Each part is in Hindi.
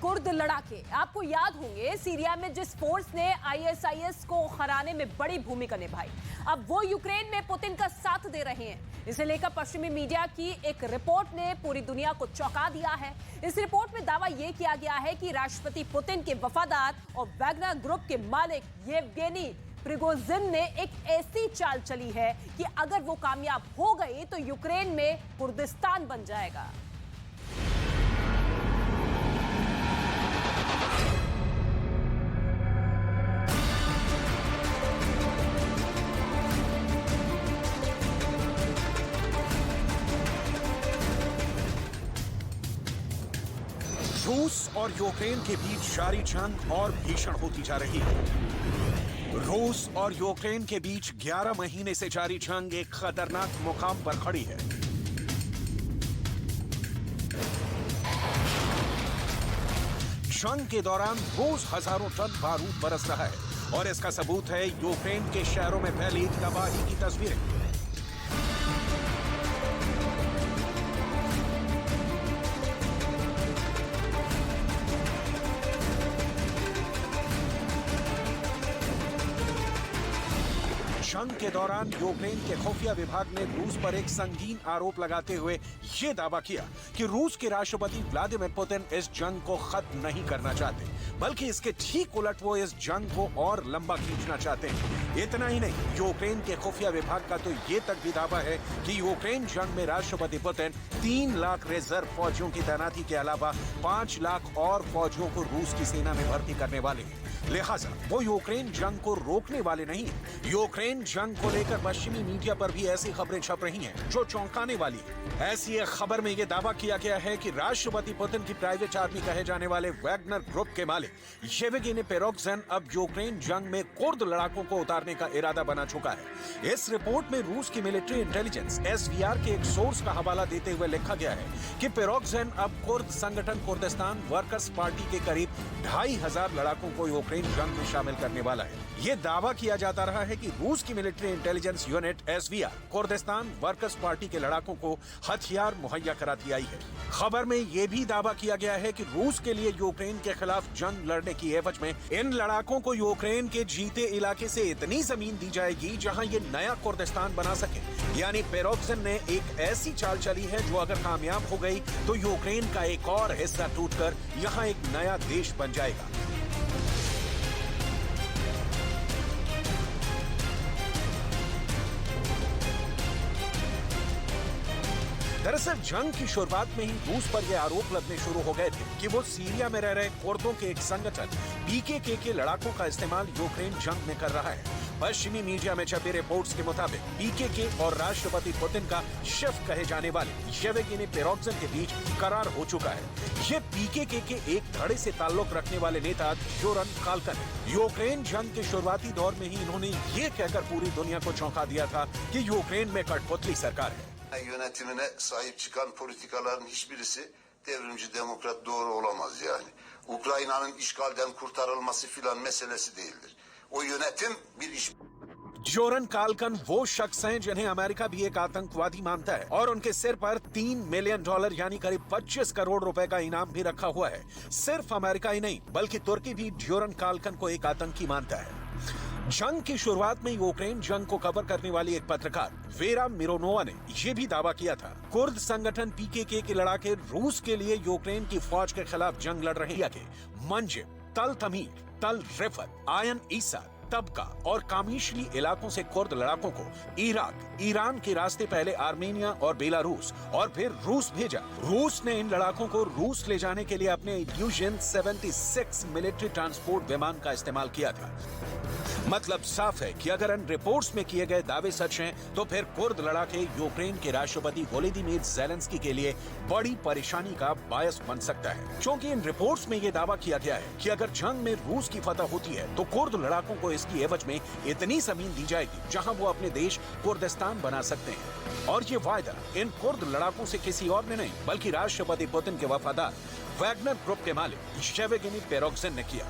कुर्द लड़ाके आपको याद होंगे, सीरिया में जिस फोर्स ने आईएसआईएस को हराने में बड़ी भूमिका निभाई, अब वो यूक्रेन में पुतिन का साथ दे रहे हैं। इसे लेकर पश्चिमी मीडिया की एक रिपोर्ट ने पूरी दुनिया को चौंका दिया है। इस रिपोर्ट में दावा यह किया गया है कि राष्ट्रपति पुतिन के वफादार और वैगनर ग्रुप के मालिक येवगेनी प्रिगोजिन ने एक ऐसी चाल चली है कि अगर वो कामयाब हो गए तो यूक्रेन में कुर्दिस्तान बन जाएगा। रूस और यूक्रेन के बीच जारी जंग और भीषण होती जा रही है। रूस और यूक्रेन के बीच 11 महीने से जारी जंग एक खतरनाक मुकाम पर खड़ी है। जंग के दौरान रोज हजारों टन बारूद बरस रहा है और इसका सबूत है यूक्रेन के शहरों में फैली तबाही की तस्वीरें। जंग के दौरान यूक्रेन के खुफिया विभाग ने रूस पर एक संगीन आरोप लगाते हुए ये दावा किया कि रूस के राष्ट्रपति व्लादिमीर पुतिन इस जंग को खत्म नहीं करना चाहते, बल्कि इसके ठीक उलट वो इस जंग को और लंबा खींचना चाहते हैं। इतना ही नहीं, यूक्रेन के खुफिया विभाग का तो ये तक भी दावा है कि यूक्रेन जंग में राष्ट्रपति पुतिन 3 लाख रिजर्व फौजियों की तैनाती के अलावा 5 लाख और फौजियों को रूस की सेना में भर्ती करने वाले हैं। लिहाजा वो यूक्रेन जंग को रोकने वाले नहीं हैं। यूक्रेन जंग को लेकर पश्चिमी मीडिया पर भी ऐसी खबरें छप रही हैं जो चौंकाने वाली है। ऐसी एक खबर में ये दावा किया गया है कि राष्ट्रपति पुतिन की प्राइवेट आर्मी कहे जाने वाले वैगनर ग्रुप के मालिक येवगेनी प्रिगोजिन अब यूक्रेन जंग में कुर्द लड़ाकों को उतारने का इरादा बना चुका है। इस रिपोर्ट में रूस की मिलिट्री इंटेलिजेंस SVR के एक सोर्स का हवाला देते हुए लिखा गया है कि प्रिगोजिन अब कुर्द संगठन कुर्दिस्तान वर्कर्स पार्टी के करीब 2500 लड़ाकों को यूक्रेन जंग में शामिल करने वाला है। ये दावा किया जाता रहा है कि रूस की military intelligence unit SVR Kurdistan workers party के लड़ाकों को हथियार मुहैया कराती आई है। खबर में यह भी दावा किया गया है कि रूस के लिए यूक्रेन के खिलाफ जंग लड़ने की एवज में इन लड़ाकों को यूक्रेन के जीते इलाके से इतनी जमीन दी जाएगी जहां ये नया कुर्दिस्तान बना सके। यानी प्रिगोजिन ने एक ऐसी चाल चली है जो अगर कामयाब हो गई तो यूक्रेन का एक और हिस्सा टूटकर यहाँ एक नया देश बन जाएगा। दरअसल जंग की शुरुआत में ही रूस पर यह आरोप लगने शुरू हो गए थे कि वो सीरिया में रह रहे कुर्दों के एक संगठन PKK के लड़ाकों का इस्तेमाल यूक्रेन जंग में कर रहा है। पश्चिमी मीडिया में छपी रिपोर्ट्स के मुताबिक PKK और राष्ट्रपति पुतिन का शेफ कहे जाने वाले येवगेनी प्रिगोजिन के बीच करार हो चुका है। ये PKK के एक धड़े से ताल्लुक रखने वाले नेता जोरन काल्कन है। यूक्रेन जंग के शुरुआती दौर में ही इन्होंने ये कहकर पूरी दुनिया को चौंका दिया था कि यूक्रेन में कठपुतली सरकार है। Yönetimine sahip çıkan politikaların hiçbirisi devrimci demokrat doğru olamaz yani. Ukrayna'nın işgalden kurtarılması filan meselesi değildir. O yönetim bir iş... जोरन काल्कन वो शख्स हैं जिन्हें अमेरिका भी एक आतंकवादी मानता है और उनके सिर पर $3 मिलियन यानी करीब 25 करोड़ रुपए का इनाम भी रखा हुआ है। सिर्फ अमेरिका ही नहीं बल्कि तुर्की भी जोरन काल्कन को एक आतंकी मानता है। जंग की शुरुआत में यूक्रेन जंग को कवर करने वाली एक पत्रकार वेरा मिरोनोवा ने यह भी दावा किया था कुर्द संगठन PKK के लड़ाके रूस के लिए यूक्रेन की फौज के खिलाफ जंग लड़ रहे हैं। मंजिम, तल तमीर, तल रिफत, आयन ईसा, तबका और कामिशली इलाकों से कुर्द लड़ाकों को इराक, ईरान के रास्ते पहले आर्मेनिया और बेलारूस और फिर रूस भेजा। रूस ने इन लड़ाकों को रूस ले जाने के लिए अपने इल्यूजन 76 मिलिट्री ट्रांसपोर्ट विमान का इस्तेमाल किया था। मतलब साफ है कि अगर इन रिपोर्ट्स में किए गए दावे सच हैं तो फिर कुर्द लड़ाके यूक्रेन के राष्ट्रपति वोलोदिमीर ज़ेलेंस्की के लिए बड़ी परेशानी का बायस बन सकता है, क्योंकि इन रिपोर्ट्स में यह दावा किया गया है कि अगर जंग में रूस की फतह होती है तो कुर्द लड़ाकों को इसकी एवज में इतनी जमीन दी जाएगी जहां वो अपने देश कुर्दिस्तान बना सकते हैं। और ये वायदा इन कुर्द लड़ाकों से किसी और ने नहीं बल्कि राष्ट्रपति पुतिन के वफादार वैगनर ग्रुप के मालिक येवगेनी प्रिगोजिन ने किया।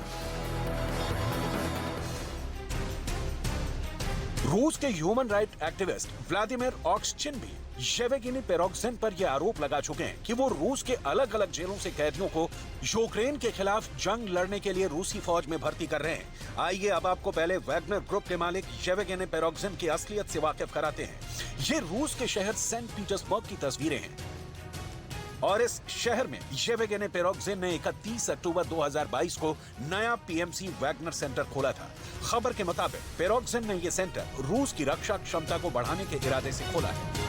रूस के ह्यूमन राइट एक्टिविस्ट व्लादिमीर ओक्सचिन भी येवगेनी पेरोग्जिन पर यह आरोप लगा चुके हैं कि वो रूस के अलग अलग जेलों से कैदियों को यूक्रेन के खिलाफ जंग लड़ने के लिए रूसी फौज में भर्ती कर रहे हैं। आइए अब आपको पहले वैगनर ग्रुप के मालिक येवगेनी पेरोग्जिन की असलियत से वाकिफ कराते हैं। ये रूस के शहर सेंट पीटर्सबर्ग की तस्वीरें हैं और इस शहर में येवगेनी पेरोग्जिन ने 31 अक्टूबर 2022 को नया पीएमसी वैगनर सेंटर खोला था। खबर के मुताबिक पेरोग्जिन ने यह सेंटर रूस की रक्षा क्षमता को बढ़ाने के इरादे से खोला है।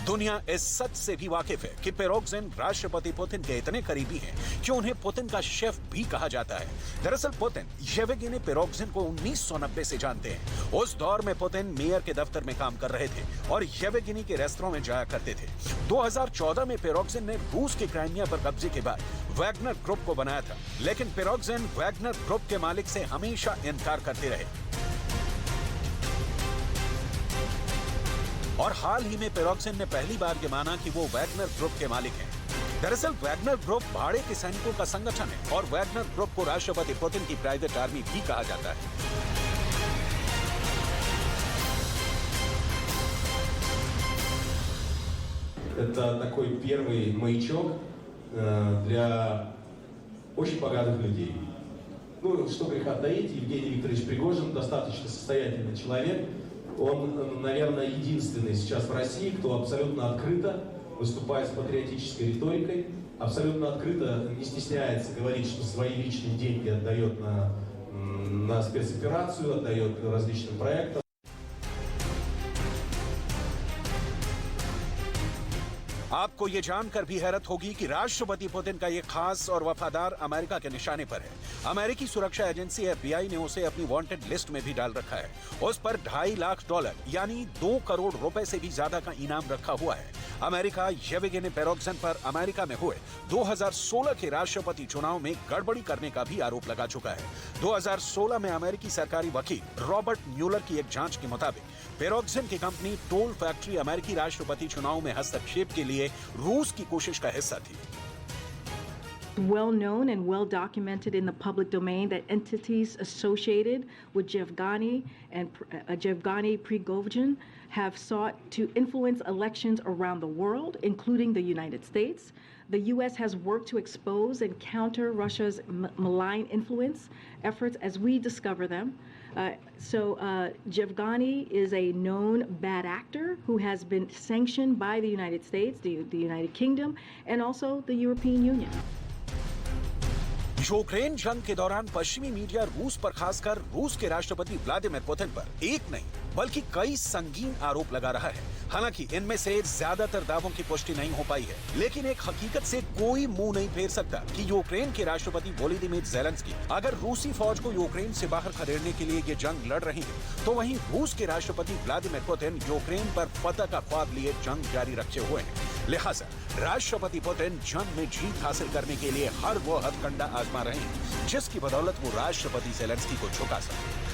दुनिया इस सच से भी वाकिफ है कि पेरोग्जिन राष्ट्रपति पुतिन के इतने करीबी हैं कि उन्हें पुतिन का शेफ भी कहा जाता है। दरअसल पुतिन येवगेनी पेरोग्जिन को 1990 से जानते हैं। उस दौर में पुतिन मेयर के दफ्तर में काम कर रहे थे और येवगेनी के रेस्तरां में जाया करते थे। 2014 में पेरोग्जिन ने रूस के क्राइमिया पर कब्जे के बाद वैगनर ग्रुप को बनाया था, लेकिन पेरोग्जिन वैगनर ग्रुप के मालिक से हमेशा इनकार करते रहे और हाल ही में पेरोग्जिन ने पहली बार ये माना कि वो वैगनर ग्रुप के मालिक हैं। दरअसल वैगनर ग्रुप भाड़े के सैनिकों का संगठन है और वैगनर ग्रुप को राष्ट्रपति पुतिन की प्राइवेट आर्मी भी कहा जाता है। Это такой первый маячок для очень богатых людей. Ну, что греха таить, Евгений Викторович Пригожин достаточно состоятельный человек. Он, наверное, единственный сейчас в России, кто абсолютно открыто выступает с патриотической риторикой, абсолютно открыто не стесняется говорить, что свои личные деньги отдает на спецоперацию, отдает различным проектам. आपको ये जानकर भी हैरत होगी कि राष्ट्रपति पुतिन का ये खास और वफादार अमेरिका के निशाने पर है। अमेरिकी सुरक्षा एजेंसी FBI ने उसे अपनी वांटेड लिस्ट में भी डाल रखा है। उस पर $2.5 लाख यानी 2 करोड़ रुपए से भी ज्यादा का इनाम रखा हुआ है। अमेरिका येवगेनी पेरोग्जिन पर अमेरिका में हुए 2016 के राष्ट्रपति चुनाव में गड़बड़ी करने का भी आरोप लगा चुका है। 2016 में अमेरिकी सरकारी वकील रॉबर्ट म्यूलर की एक जांच के मुताबिक पेरोग्जिन की कंपनी टोल फैक्ट्री अमेरिकी राष्ट्रपति चुनाव में हस्तक्षेप के लिए रूस की कोशिश का हिस्सा थी। Well known and well documented in the public domain that entities associated with Yevgeny and Yevgeny Prigozhin have sought to influence elections around the world, including the United States. The U.S. has worked to expose and counter Russia's malign influence efforts as we discover them. Yevgeny is a known bad actor who has been sanctioned by the United States, the United Kingdom, and also the European Union. Ukraine जंग के दौरान पश्चिमी मीडिया रूस पर, खासकर रूस के राष्ट्रपति व्लादिमीर पुतिन पर एक नहीं बल्कि कई संगीन आरोप लगा रहा है। हालांकि इनमें से ज्यादातर दावों की पुष्टि नहीं हो पाई है, लेकिन एक हकीकत से कोई मुंह नहीं फेर सकता कि यूक्रेन के राष्ट्रपति वोलोदिमीर ज़ेलेंस्की अगर रूसी फौज को यूक्रेन से बाहर खदेड़ने के लिए ये जंग लड़ रही है, तो वहीं रूस के राष्ट्रपति व्लादिमीर पुतिन यूक्रेन पर फतह का ख्वाब लिए जंग जारी रखे हुए हैं। लिहाजा राष्ट्रपति पुतिन जंग में जीत हासिल करने के लिए हर वो हथकंडा आजमा रहे हैं जिसकी बदौलत वो राष्ट्रपति ज़ेलेंस्की को झुका सके।